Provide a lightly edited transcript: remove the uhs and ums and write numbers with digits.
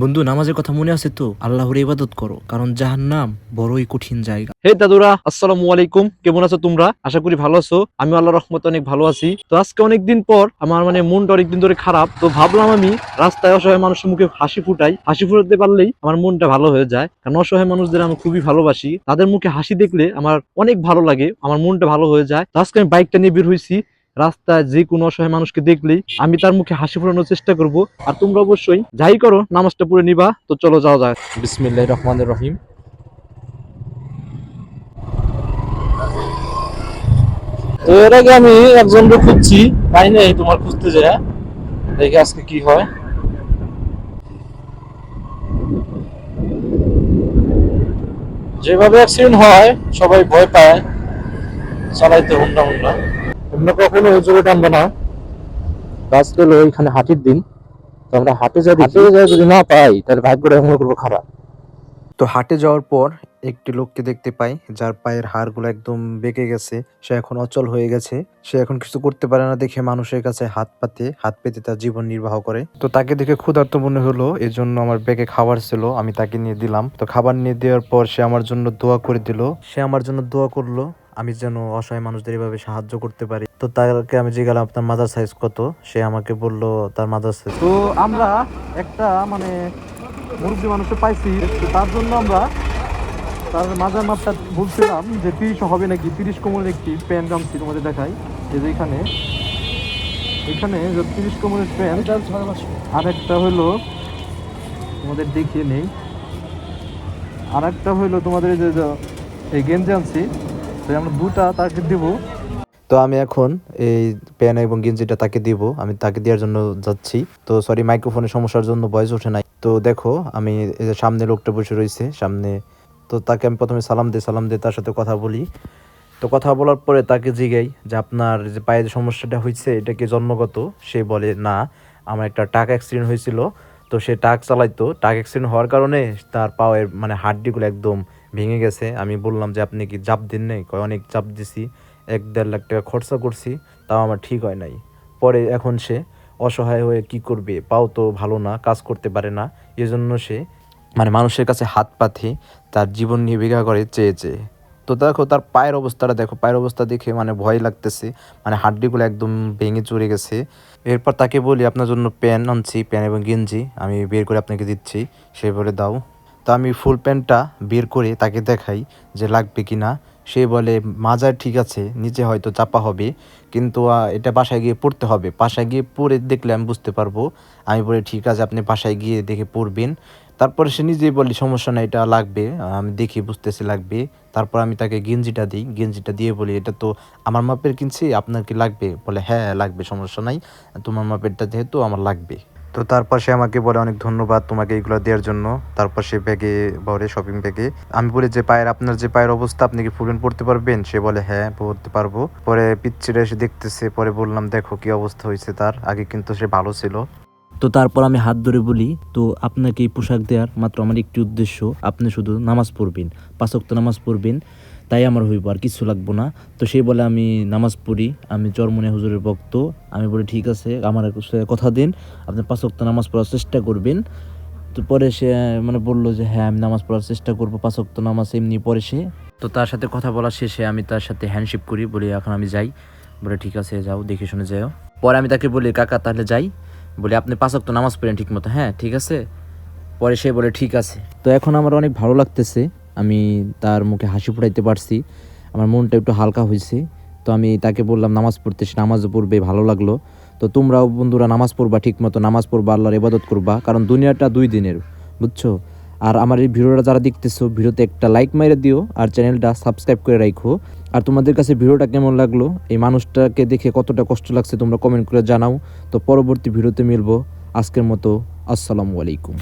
বন্ধু, নামাজের কথা মনে আছে তো? আল্লাহর ইবাদত করো, কারণ জাহান্নাম বড়ই কঠিন জায়গা। হে দাদুরা, আসসালামু আলাইকুম। কেমন আছো তোমরা? আশা করি ভালো আছো। আমি আল্লাহর রহমতে অনেক ভালো আছি। তো আজকে অনেকদিন পর আমার মনটা অনেকদিন ধরে খারাপ, তো ভাবলাম আমি রাস্তায় অসহায় মানুষের মুখে হাসি ফুটাই। হাসি ফুটাতে পারলেই আমার মনটা ভালো হয়ে যায়, কারণ অসহায় মানুষদের আমি খুবই ভালোবাসি। তাদের মুখে হাসি দেখলে আমার অনেক ভালো লাগে, আমার মনটা ভালো হয়ে যায়। তো আজকে আমি বাইকটা নিয়ে বের হয়েছি। রাস্তায় যে কোনো অসহায় মানুষকে দেখলেই আমি তার মুখে হাসি ফোটানোর চেষ্টা করব। আর তোমরা অবশ্যই যাই করো নামাজটা পড়ে নিবা। তো চলো যাওয়া যায়। বিসমিল্লাহির রহমানির রহিম। তো এর আগে আমি একজনকে খুঁজছি, পাই নাই। তোমার খুঁজতে যায়, দেখি আজকে কি হয়। যেভাবে অ্যাক্সিডেন্ট হয় সবাই ভয় পায় চালাইতে, হুন্ডা হুন্ডা তোমরা কখনো ওই জোরে টানবে না। আজকে হলো ওইখানে হাটির দিন, তো আমরা হাটে যাই। যদি না পাই তাহলে ভাগ্যটা মনে করবো খারাপ। তো হাটে যাওয়ার পর একটি লোককে দেখতে পাই, যার পায়ের হাড়গুলো একদম বেঁকে গেছে। সে এখন অচল হয়ে গেছে। সে এখন কিছু করতে পারে না দেখে মানুষের কাছে হাত পেতে তার জীবন নির্বাহ করে। তো তাকে দেখে ক্ষুধার্ত মনে হলো, এজন্য আমার ব্যাগে খাবার ছিল, আমি তাকে নিয়ে দিলাম। তো খাবার নিয়ে দেওয়ার পর সে আমার জন্য দোয়া করে দিল। সে আমার জন্য দোয়া করলো আমি যেন অসহায় মানুষদের এভাবে সাহায্য করতে পারি। তো তাকে আমি জিজ্ঞাসা আপনার মাদার সাইজ কত? সে আমাকে বলল তার মাদার সাইজ। তো আমরা একটা মুরব্বী মানুষের পাইছি, তার জন্য আমরা তার মাজার মাপটা বলছিলাম যে 30 হবে নাকি। 30 কোমরের একটি প্যান্ট আনছি, তোমাদের দেখাই। এই যে এখানে 30 কোমরের প্যান্ট। আর একটা হলো তোমাদের দেখিয়ে নেই, আর একটা হলো তোমাদের এই গেঞ্জি আনছি। তো আমরা দুটা তাকে দিব। তো আমি এখন এই প্যান্ট এবং গেঞ্জিটা তাকে দিব, আমি তাকে দেওয়ার জন্য যাচ্ছি। তো সরি, মাইক্রোফোনের সমস্যার জন্য ভয়েস ওঠে নাই। তো দেখো আমি এই যে সামনে লোকটা বসে রয়েছে সামনে, তো তাকে আমি প্রথমে সালাম দিই, তার সাথে কথা বলি। তো কথা বলার পরে তাকে জিগাই যে আপনার যে পায়ের সমস্যাটা হয়েছে এটা কি জন্মগত? সে বলে না, আমার একটা ট্রাক অ্যাক্সিডেন্ট হয়েছিল। তো সে ট্রাক চালাইতো, ট্রাক অ্যাক্সিডেন্ট হওয়ার কারণে তার পায়ের হাড্ডিগুলো একদম ভেঙে গেছে। আমি বললাম যে আপনি কি চাপ দিন নাই? কয় অনেক চাপ দিছি, 1-1.5 লাখ টাকা খরচা করছি, তাও আমার ঠিক হয় নাই। পরে এখন সে অসহায় হয়ে কি করবে, পাও তো ভালো না, কাজ করতে পারে না, এজন্য সে মানুষের কাছে হাত পাতে তার জীবন নির্বাহ করে চেয়েছে। তো দেখো তার পায়ের অবস্থাটা দেখো, পায়ের অবস্থা দেখে ভয় লাগতেছে, হাড্ডিগুলো একদম ভেঙে চুরে গেছে। এরপর তাকে বলি আপনার জন্য প্যান্ট আনছি, প্যান্ট এবং গেঞ্জি আমি বের করে আপনাকে দিচ্ছি। সে বলে দাও। তো আমি ফুল প্যান্টটা বের করে তাকে দেখাই যে লাগবে কি না। সে বলে মাজার ঠিক আছে, নিচে হয়তো চাপা হবে, কিন্তু এটা বাসায় গিয়ে পড়তে হবে, বাসায় গিয়ে পড়ে দেখলে আমি বুঝতে পারবো। আমি বলি ঠিক আছে, আপনি বাসায় গিয়ে দেখে পড়বেন। তারপরে সে নিজেই বলি সমস্যা নাই, এটা লাগবে, আমি দেখি বুঝতেছি লাগবে। তারপর আমি তাকে গেঞ্জিটা দিই, গেঞ্জিটা দিয়ে বলি এটা তো আমার মাপের কিনছি, আপনার কি লাগবে? বলে হ্যাঁ লাগবে, সমস্যা নাই, তোমার মাপেরটা যেহেতু আমার লাগবে। তো তারপর সে আমাকে বলে অনেক ধন্যবাদ তোমাকে এইগুলো দেওয়ার জন্য। তারপর সে ব্যাগে ভরে, শপিং ব্যাগে। আমি বলি যে আপনার যে পায়ের অবস্থা, আপনি কি ফুল প্যান্ট পরতে পারবেন? সে বলে হ্যাঁ পরতে পারবো। পরে পিচ্ছিটা এসে দেখতেছে, পরে বললাম দেখো কি অবস্থা হয়েছে তার, আগে কিন্তু সে ভালো ছিল। তো তারপর আমি হাত ধরে বলি, তো আপনাকে এই পোশাক দেওয়ার মাত্র আমার একটি উদ্দেশ্য, আপনি শুধু নামাজ পড়বেন, 5 ওয়াক্ত নামাজ পড়বেন, তাই আমার হইব, আর কিছু লাগবো না। তো সে বলে আমি নামাজ পড়ি, আমি চরমনে হুজুরের ভক্ত। আমি বলি ঠিক আছে, আমার কথা দিন, আপনি 5 ওয়াক্ত নামাজ পড়ার চেষ্টা করবেন। তো পরে সে বললো যে হ্যাঁ আমি নামাজ পড়ার চেষ্টা করবো, 5 ওয়াক্ত নামাজ এমনি পড়ে সে। তো তার সাথে কথা বলা শেষে আমি তার সাথে হ্যান্ডশেক করি, বলি এখন আমি যাই। বলে ঠিক আছে যাও, দেখে শুনে যাও। পরে আমি তাকে বলি কাকা তাহলে যাই, বলে আপনি 5 ওয়াক্ত নামাজ পড়েন ঠিক মতো। হ্যাঁ ঠিক আছে। পরে সে বলে ঠিক আছে। তো এখন আমার অনেক ভালো লাগতেছে, আমি তার মুখে হাসি ফুটাইতে পারছি, আমার মনটা একটু হালকা হয়েছে। তো আমি তাকে বললাম নামাজ পড়তে, সে নামাজও পড়বে, ভালো লাগলো। তো তোমরাও বন্ধুরা নামাজ পড়বা, ঠিক মতো নামাজ পড়বা, আল্লাহর ইবাদত করবা, কারণ দুনিয়াটা 2 দিনের, বুঝছো। আর আমার এই ভিডিওটা যারা দেখতেছো, ভিডিওতে একটা লাইক মাইরে দিও, আর চ্যানেলটা সাবস্ক্রাইব করে রাখো। আর তোমাদের কাছে ভিডিওটা কেমন লাগলো, এই মানুষটাকে দেখে কতটা কষ্ট লাগছে তোমরা কমেন্ট করে জানাও। তো পরবর্তী ভিডিওতে মিলবো, আজকের মতো আসসালামু আলাইকুম।